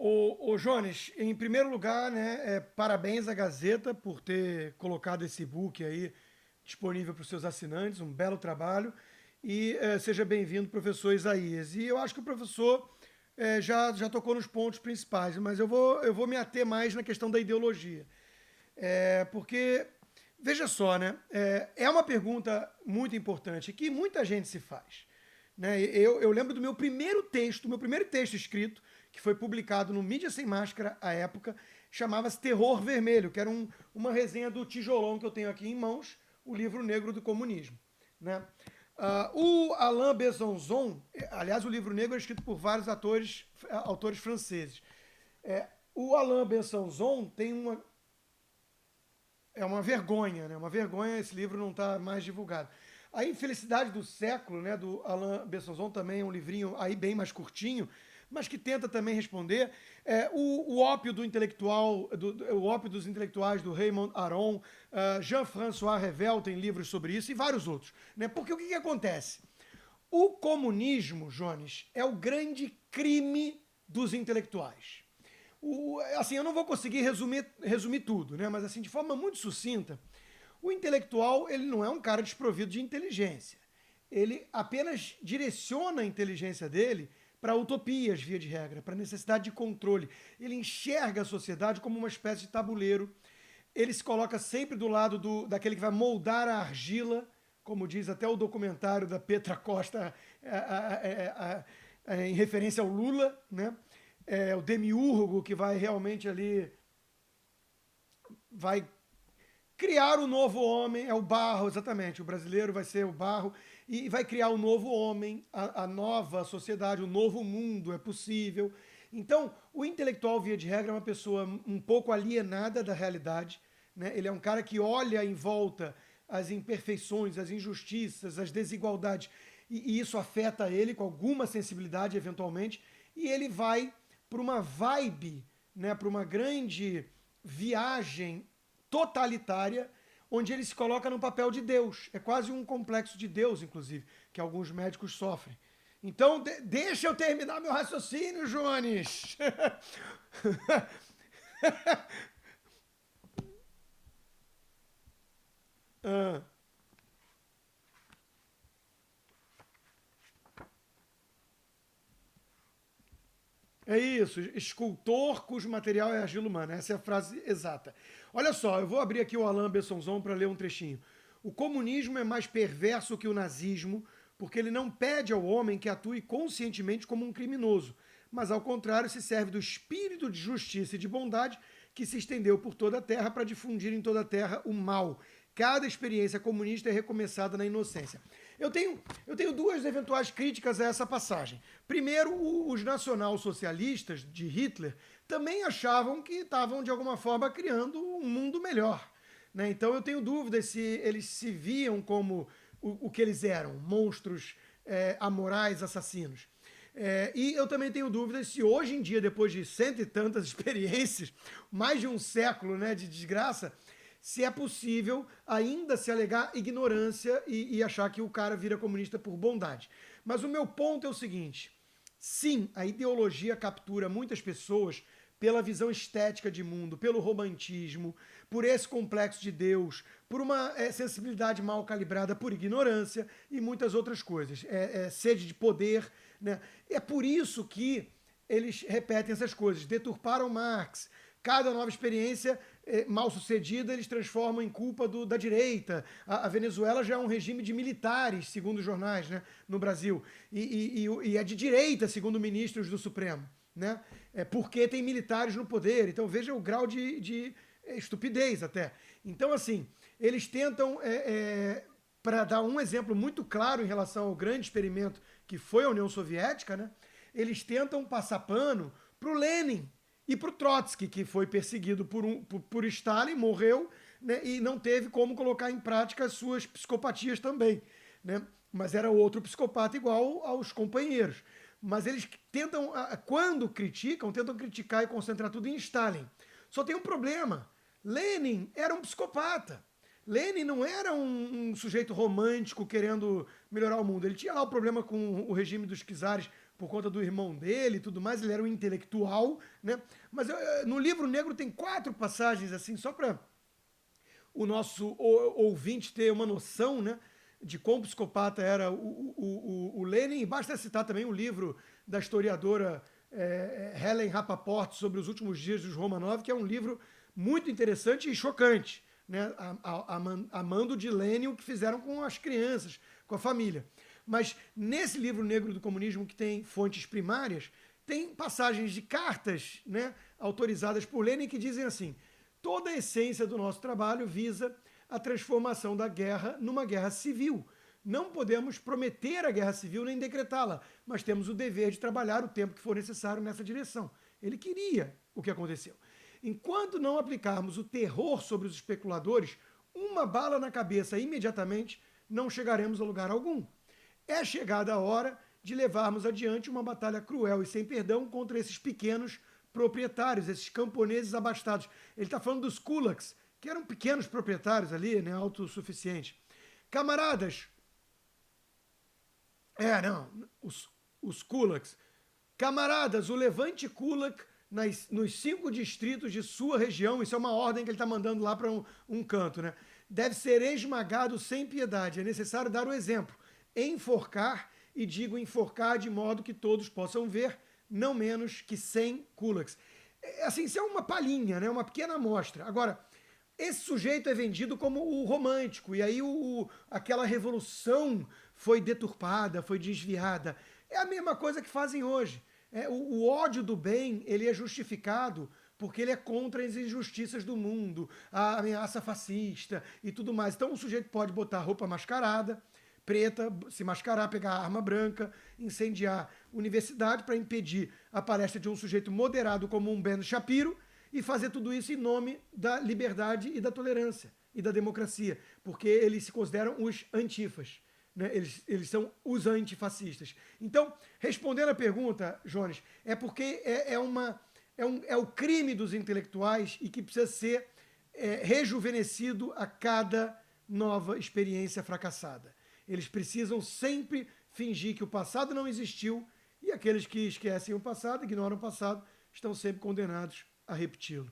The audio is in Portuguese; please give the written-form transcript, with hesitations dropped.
Ô Jones, em primeiro lugar, né, parabéns à Gazeta por ter colocado esse book aí disponível para os seus assinantes, um belo trabalho. E seja bem-vindo, professor Isaías. E eu acho que o professor já tocou nos pontos principais, mas eu vou me ater mais na questão da ideologia. Porque, veja só, né, é uma pergunta muito importante que muita gente se faz. Né? Eu lembro do meu primeiro texto escrito, que foi publicado no Mídia Sem Máscara à época, chamava-se Terror Vermelho, que era uma resenha do tijolão que eu tenho aqui em mãos, o livro negro do comunismo. Né? O Alain Besançon, aliás, o livro negro é escrito por vários autores franceses. O Alain Besançon tem uma vergonha, né? Uma vergonha esse livro não está mais divulgado. A Infelicidade do Século, né, do Alain Besançon, também é um livrinho aí bem mais curtinho, mas que tenta também responder. O ópio do intelectual, o ópio dos intelectuais do Raymond Aron, Jean-François Revel tem livros sobre isso e vários outros. Né? Porque o que acontece? O comunismo, Jones, é o grande crime dos intelectuais. Assim, eu não vou conseguir resumir tudo, né? Mas assim, de forma muito sucinta, o intelectual ele não é um cara desprovido de inteligência. Ele apenas direciona a inteligência dele para utopias, via de regra, para necessidade de controle. Ele enxerga a sociedade como uma espécie de tabuleiro. Ele se coloca sempre do lado daquele que vai moldar a argila, como diz até o documentário da Petra Costa, em referência ao Lula, né? O demiurgo que vai realmente ali vai criar o novo homem, é o barro, exatamente. O brasileiro vai ser o barro e vai criar o novo homem, a nova sociedade, o novo mundo é possível. Então, o intelectual, via de regra, é uma pessoa um pouco alienada da realidade. Né? Ele é um cara que olha em volta as imperfeições, as injustiças, as desigualdades, e isso afeta ele com alguma sensibilidade, eventualmente, e ele vai para uma vibe, né, para uma grande viagem totalitária, onde ele se coloca no papel de Deus. É quase um complexo de Deus, inclusive, que alguns médicos sofrem. Então, deixa eu terminar meu raciocínio, Jones. Ah, é isso, escultor cujo material é argila humana. Essa é a frase exata. Olha só, eu vou abrir aqui o Alain Besançon para ler um trechinho. O comunismo é mais perverso que o nazismo, porque ele não pede ao homem que atue conscientemente como um criminoso, mas ao contrário se serve do espírito de justiça e de bondade que se estendeu por toda a terra para difundir em toda a terra o mal. Cada experiência comunista é recomeçada na inocência. Eu tenho duas eventuais críticas a essa passagem. Primeiro, os nacional-socialistas de Hitler também achavam que estavam, de alguma forma, criando um mundo melhor. Né? Então eu tenho dúvidas se eles se viam como o que eles eram, monstros amorais, assassinos. E eu também tenho dúvidas se hoje em dia, depois de cento e tantas experiências, mais de um século, né, de desgraça, se é possível ainda se alegar ignorância e achar que o cara vira comunista por bondade. Mas o meu ponto é o seguinte: sim, a ideologia captura muitas pessoas pela visão estética de mundo, pelo romantismo, por esse complexo de Deus, por uma sensibilidade mal calibrada, por ignorância e muitas outras coisas. Sede de poder. Né? É por isso que eles repetem essas coisas, deturparam Marx. Cada nova experiência mal sucedida eles transformam em culpa da direita. A Venezuela já é um regime de militares, segundo os jornais, né, no Brasil. E é de direita, segundo ministros do Supremo. Né? Porque tem militares no poder. Então veja o grau de estupidez até. Então, assim, eles tentam, para dar um exemplo muito claro em relação ao grande experimento que foi a União Soviética, né? Eles tentam passar pano para o Lenin e para o Trotsky, que foi perseguido por Stalin, morreu, né, e não teve como colocar em prática as suas psicopatias também. Né? Mas era outro psicopata igual aos companheiros. Mas eles tentam, quando criticam, tentam criticar e concentrar tudo em Stalin. Só tem um problema. Lenin era um psicopata. Lenin não era um sujeito romântico querendo melhorar o mundo. Ele tinha lá o problema com o regime dos czares por conta do irmão dele e tudo mais, ele era um intelectual, né? Mas no livro negro tem 4 passagens, assim, só para o nosso ouvinte ter uma noção, né, de quão psicopata era o Lenin, e basta citar também o livro da historiadora Helen Rappaport sobre os últimos dias dos Romanov, que é um livro muito interessante e chocante, né, a mando de Lenin, o que fizeram com as crianças, com a família. Mas nesse livro negro do comunismo, que tem fontes primárias, tem passagens de cartas, né, autorizadas por Lenin, que dizem assim: toda a essência do nosso trabalho visa a transformação da guerra numa guerra civil. Não podemos prometer a guerra civil nem decretá-la, mas temos o dever de trabalhar o tempo que for necessário nessa direção. Ele queria o que aconteceu. Enquanto não aplicarmos o terror sobre os especuladores, uma bala na cabeça imediatamente, não chegaremos a lugar algum. É chegada a hora de levarmos adiante uma batalha cruel e sem perdão contra esses pequenos proprietários, esses camponeses abastados. Ele está falando dos kulaks, que eram pequenos proprietários ali, né, autossuficientes. Camaradas, os kulaks. Camaradas, o levante kulak nos 5 distritos de sua região, isso é uma ordem que ele está mandando lá para um canto, né? Deve ser esmagado sem piedade. É necessário dar o exemplo. Enforcar, e digo enforcar de modo que todos possam ver, não menos que 100 kulaks. Assim, isso é uma palhinha, né? Uma pequena amostra. Agora, esse sujeito é vendido como o romântico, e aí aquela revolução foi deturpada, foi desviada. É a mesma coisa que fazem hoje. O ódio do bem, ele é justificado porque ele é contra as injustiças do mundo, a ameaça fascista e tudo mais. Então o sujeito pode botar roupa mascarada, preta, se mascarar, pegar arma branca, incendiar universidade para impedir a palestra de um sujeito moderado como um Ben Shapiro, e fazer tudo isso em nome da liberdade e da tolerância e da democracia, porque eles se consideram os antifas, né? Eles são os antifascistas. Então, respondendo a pergunta, Jones, é porque é o crime dos intelectuais e que precisa ser rejuvenescido a cada nova experiência fracassada. Eles precisam sempre fingir que o passado não existiu, e aqueles que esquecem o passado, ignoram o passado, estão sempre condenados a repeti-lo.